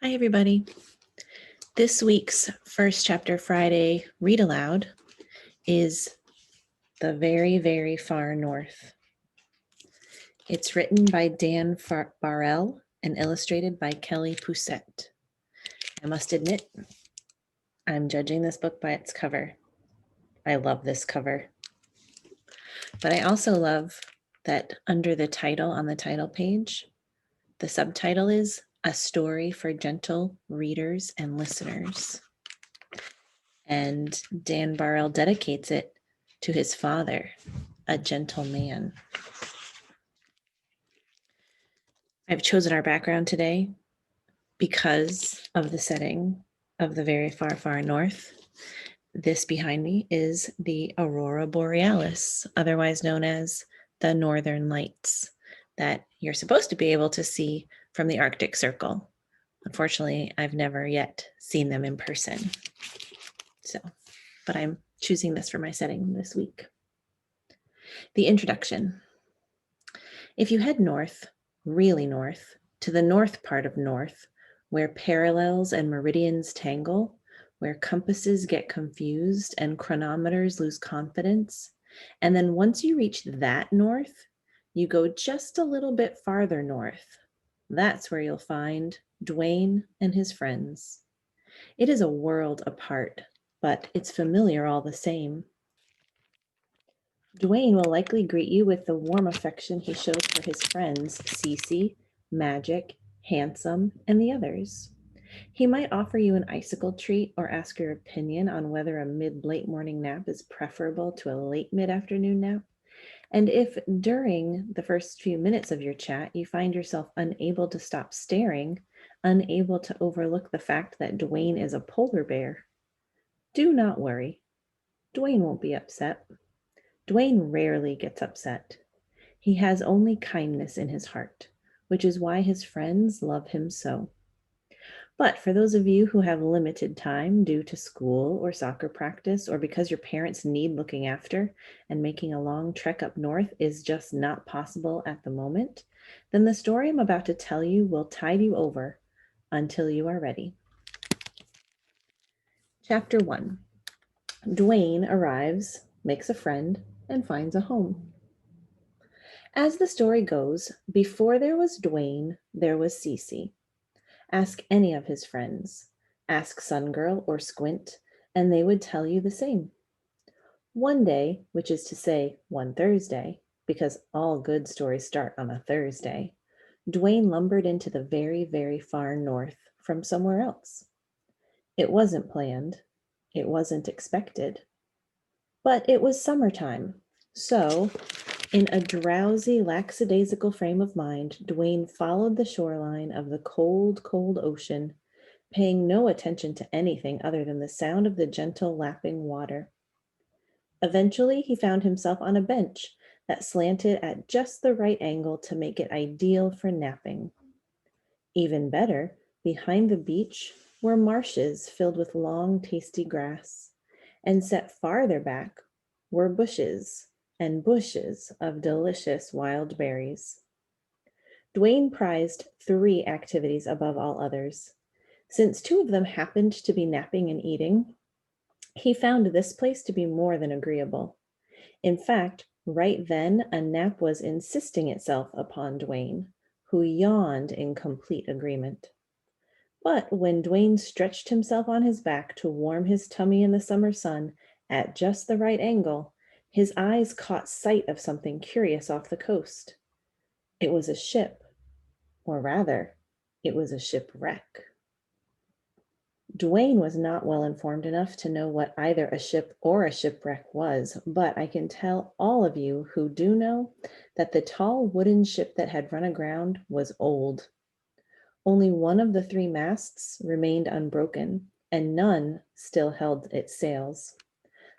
Hi, everybody. This week's First Chapter Friday read aloud is The Very, Very Far North. It's written by Dan Barrell and illustrated by Kelly Pousette. I must admit, I'm judging this book by its cover. I love this cover. But I also love that under the title on the title page, the subtitle is A Story for Gentle Readers and Listeners. And Dan Barrell dedicates it to his father, a gentle man. I've chosen our background today because of the setting of the very far, far north. This behind me is the Aurora Borealis, otherwise known as the Northern Lights, that you're supposed to be able to see from the Arctic Circle. Unfortunately, I've never yet seen them in person. But I'm choosing this for my setting this week. The introduction. If you head north, really north, to the north part of north, where parallels and meridians tangle, where compasses get confused and chronometers lose confidence, and then once you reach that north, you go just a little bit farther north. That's where you'll find Dwayne and his friends. It is a world apart, but it's familiar all the same. Dwayne will likely greet you with the warm affection he shows for his friends, Cece, Magic, Handsome, and the others. He might offer you an icicle treat or ask your opinion on whether a mid-late morning nap is preferable to a late mid-afternoon nap. And if during the first few minutes of your chat you find yourself unable to stop staring, unable to overlook the fact that Dwayne is a polar bear, do not worry. Dwayne won't be upset. Dwayne rarely gets upset. He has only kindness in his heart, which is why his friends love him so. But for those of you who have limited time due to school or soccer practice, or because your parents need looking after and making a long trek up north is just not possible at the moment, then the story I'm about to tell you will tide you over until you are ready. Chapter 1. Dwayne arrives, makes a friend, and finds a home. As the story goes, before there was Dwayne, there was Cece. Ask any of his friends. Ask Sungirl or Squint, and they would tell you the same. One day, which is to say one Thursday, because all good stories start on a Thursday, Dwayne lumbered into the very, very far north from somewhere else. It wasn't planned. It wasn't expected. But it was summertime, so in a drowsy, lackadaisical frame of mind, Dwayne followed the shoreline of the cold, cold ocean, paying no attention to anything other than the sound of the gentle lapping water. Eventually, he found himself on a bench that slanted at just the right angle to make it ideal for napping. Even better, behind the beach were marshes filled with long, tasty grass, and set farther back were bushes and bushes of delicious wild berries. Dwayne prized 3 activities above all others. Since 2 of them happened to be napping and eating, he found this place to be more than agreeable. In fact, right then, a nap was insisting itself upon Dwayne, who yawned in complete agreement. But when Dwayne stretched himself on his back to warm his tummy in the summer sun at just the right angle, his eyes caught sight of something curious off the coast. It was a ship, or rather, it was a shipwreck. Dwayne was not well informed enough to know what either a ship or a shipwreck was, but I can tell all of you who do know that the tall wooden ship that had run aground was old. Only one of the 3 masts remained unbroken, and none still held its sails.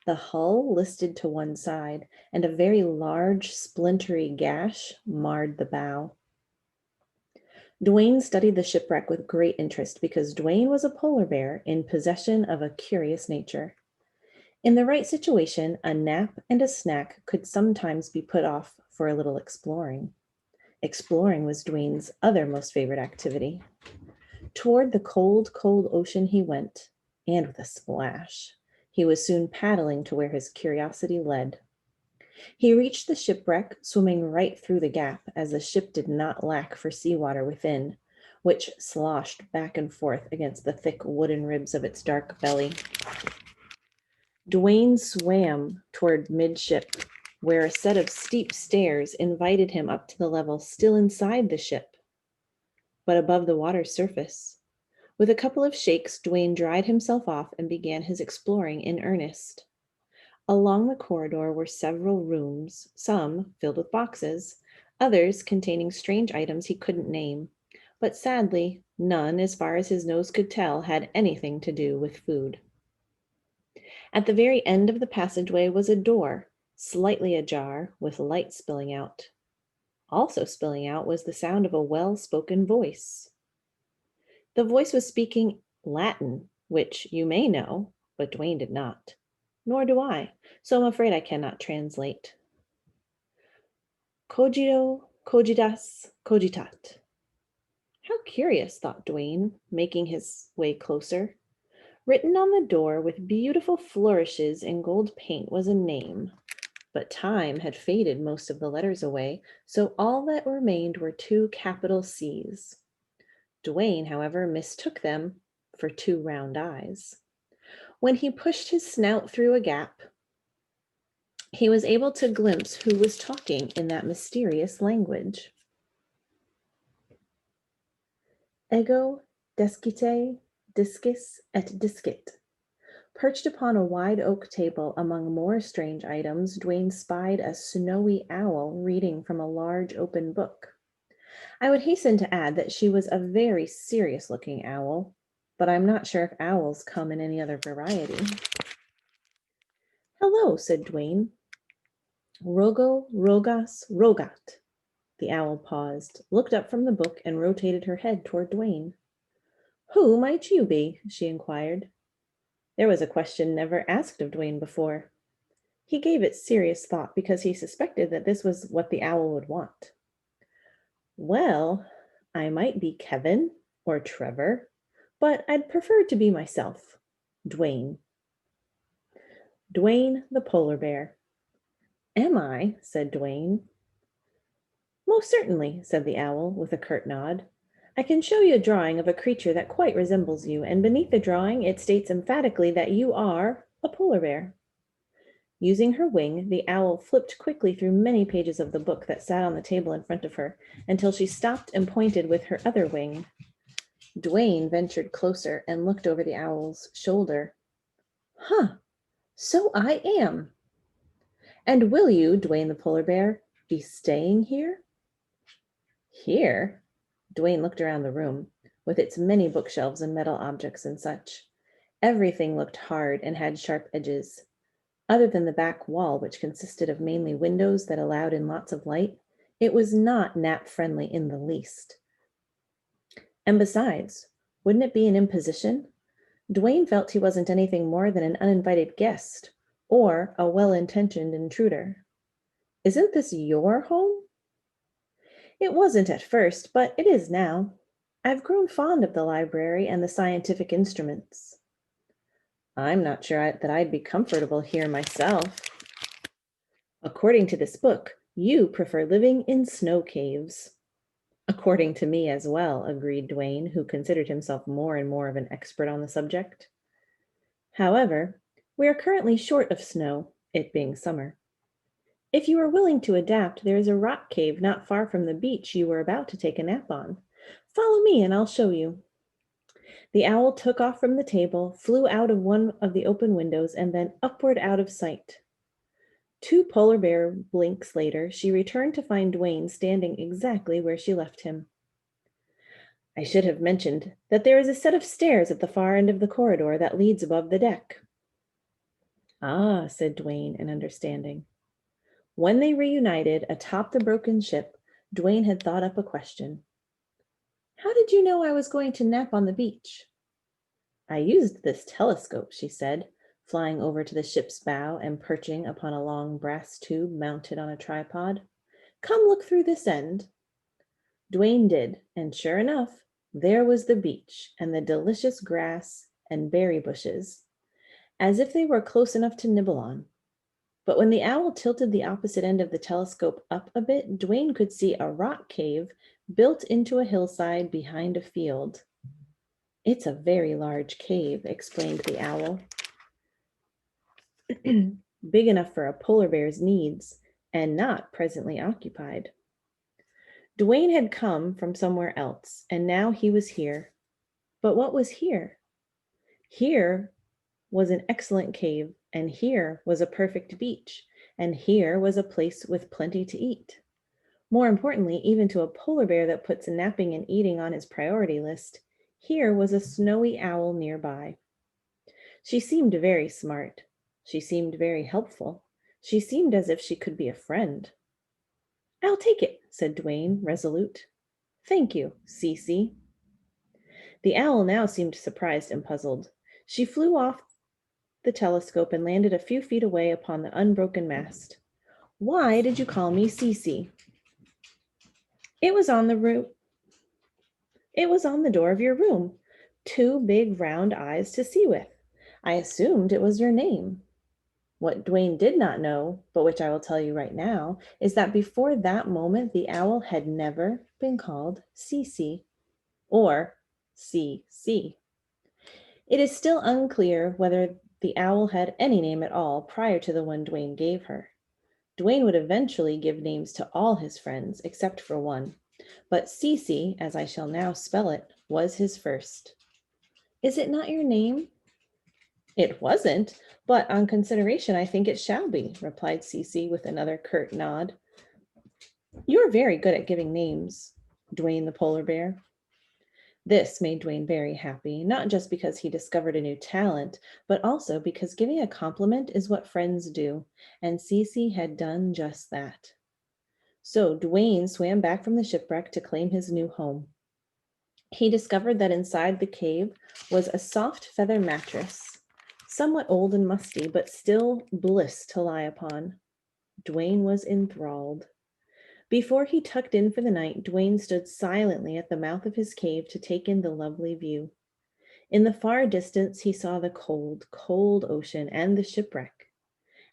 The hull listed to one side, and a very large, splintery gash marred the bow. Dwayne studied the shipwreck with great interest because Dwayne was a polar bear in possession of a curious nature. In the right situation, a nap and a snack could sometimes be put off for a little exploring. Exploring was Dwayne's other most favorite activity. Toward the cold, cold ocean he went, and with a splash, he was soon paddling to where his curiosity led. He reached the shipwreck, swimming right through the gap, as the ship did not lack for seawater within, which sloshed back and forth against the thick wooden ribs of its dark belly. Dwayne swam toward midship, where a set of steep stairs invited him up to the level still inside the ship, but above the water's surface. With a couple of shakes, Dwayne dried himself off and began his exploring in earnest. Along the corridor were several rooms, some filled with boxes, others containing strange items he couldn't name, but sadly, none, as far as his nose could tell, had anything to do with food. At the very end of the passageway was a door, slightly ajar, with light spilling out. Also spilling out was the sound of a well-spoken voice. The voice was speaking Latin, which you may know, but Dwayne did not. Nor do I, so I'm afraid I cannot translate. Cogito, cogitas, cogitat. How curious, thought Dwayne, making his way closer. Written on the door with beautiful flourishes in gold paint was a name, but time had faded most of the letters away, so all that remained were two capital C's. Dwayne, however, mistook them for two round eyes. When he pushed his snout through a gap, he was able to glimpse who was talking in that mysterious language. Ego descite discis et discit. Perched upon a wide oak table among more strange items, Dwayne spied a snowy owl reading from a large open book. I would hasten to add that she was a very serious-looking owl, but I'm not sure if owls come in any other variety. Hello, said Dwayne. Rogo, rogas, rogat. The owl paused, looked up from the book, and rotated her head toward Dwayne. Who might you be? She inquired. There was a question never asked of Dwayne before. He gave it serious thought because he suspected that this was what the owl would want. Well, I might be Kevin or Trevor, but I'd prefer to be myself, Dwayne. Dwayne the polar bear. Am I? Said Dwayne. Most certainly, said the owl with a curt nod. I can show you a drawing of a creature that quite resembles you, and beneath the drawing it states emphatically that you are a polar bear. Using her wing, the owl flipped quickly through many pages of the book that sat on the table in front of her until she stopped and pointed with her other wing. Dwayne ventured closer and looked over the owl's shoulder. Huh, so I am. And will you, Dwayne the polar bear, be staying here? Here? Dwayne looked around the room, with its many bookshelves and metal objects and such. Everything looked hard and had sharp edges. Other than the back wall, which consisted of mainly windows that allowed in lots of light, it was not nap-friendly in the least. And besides, wouldn't it be an imposition? Dwayne felt he wasn't anything more than an uninvited guest, or a well-intentioned intruder. Isn't this your home? It wasn't at first, but it is now. I've grown fond of the library and the scientific instruments. I'm not sure that I'd be comfortable here myself. According to this book, you prefer living in snow caves. According to me as well, agreed Dwayne, who considered himself more and more of an expert on the subject. However, we are currently short of snow, it being summer. If you are willing to adapt, there is a rock cave not far from the beach you were about to take a nap on. Follow me and I'll show you. The owl took off from the table, flew out of one of the open windows, and then upward out of sight. 2 polar bear blinks later, she returned to find Dwayne standing exactly where she left him. I should have mentioned that there is a set of stairs at the far end of the corridor that leads above the deck. Ah, said Dwayne in understanding. When they reunited atop the broken ship, Dwayne had thought up a question. How did you know I was going to nap on the beach? I used this telescope, she said, flying over to the ship's bow and perching upon a long brass tube mounted on a tripod. Come look through this end. Dwayne did, and sure enough, There was the beach and the delicious grass and berry bushes, as if they were close enough to nibble on. But when the owl tilted the opposite end of the telescope up a bit, Dwayne could see a rock cave built into a hillside behind a field. It's a very large cave, explained the owl. Big enough for a polar bear's needs and not presently occupied. Dwayne had come from somewhere else, and now he was here. But what was here? Here was an excellent cave, and here was a perfect beach, and here was a place with plenty to eat. More importantly, even to a polar bear that puts napping and eating on his priority list, here was a snowy owl nearby. She seemed very smart. She seemed very helpful. She seemed as if she could be a friend. I'll take it, said Dwayne, resolute. Thank you, Cece. The owl now seemed surprised and puzzled. She flew off the telescope and landed a few feet away upon the unbroken mast. Why did you call me Cece? It was on the door of your room. 2 big round eyes to see with. I assumed it was your name. What Dwayne did not know, but which I will tell you right now, is that before that moment, the owl had never been called Cece or CC. It is still unclear whether the owl had any name at all prior to the one Dwayne gave her. Dwayne would eventually give names to all his friends except for one, but Cece, as I shall now spell it, was his first. Is it not your name? It wasn't, but on consideration, I think it shall be, replied Cece with another curt nod. You're very good at giving names, Dwayne the polar bear. This made Dwayne very happy, not just because he discovered a new talent, but also because giving a compliment is what friends do, and Cece had done just that. So Dwayne swam back from the shipwreck to claim his new home. He discovered that inside the cave was a soft feather mattress, somewhat old and musty, but still bliss to lie upon. Dwayne was enthralled. Before he tucked in for the night, Dwayne stood silently at the mouth of his cave to take in the lovely view. In the far distance, he saw the cold, cold ocean and the shipwreck.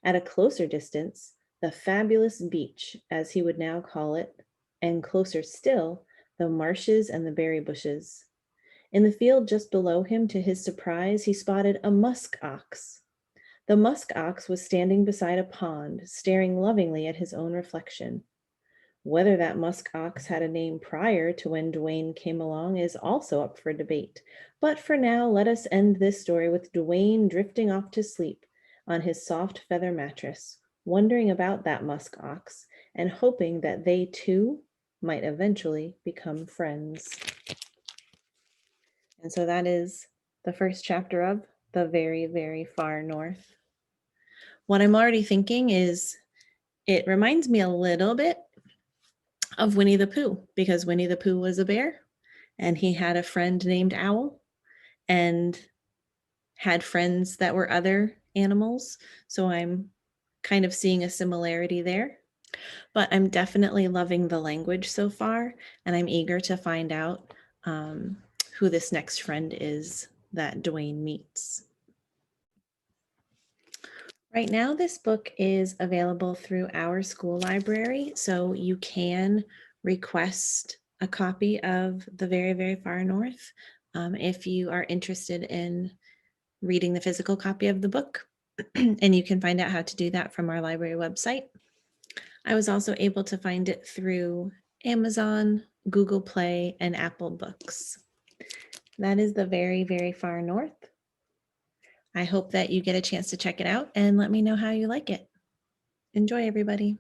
At a closer distance, the fabulous beach, as he would now call it, and closer still, the marshes and the berry bushes. In the field just below him, to his surprise, he spotted a musk ox. The musk ox was standing beside a pond, staring lovingly at his own reflection. Whether that musk ox had a name prior to when Dwayne came along is also up for debate. But for now, let us end this story with Dwayne drifting off to sleep on his soft feather mattress, wondering about that musk ox and hoping that they too might eventually become friends. And so that is the first chapter of The Very, Very Far North. What I'm already thinking is it reminds me a little bit of Winnie the Pooh, because Winnie the Pooh was a bear and he had a friend named Owl and had friends that were other animals. So I'm kind of seeing a similarity there. But I'm definitely loving the language so far, and I'm eager to find out who this next friend is that Dwayne meets. Right now, this book is available through our school library, so you can request a copy of The Very, Very Far North if you are interested in reading the physical copy of the book. And you can find out how to do that from our library website. I was also able to find it through Amazon, Google Play, and Apple Books. That is The Very, Very Far North. I hope that you get a chance to check it out and let me know how you like it. Enjoy, everybody.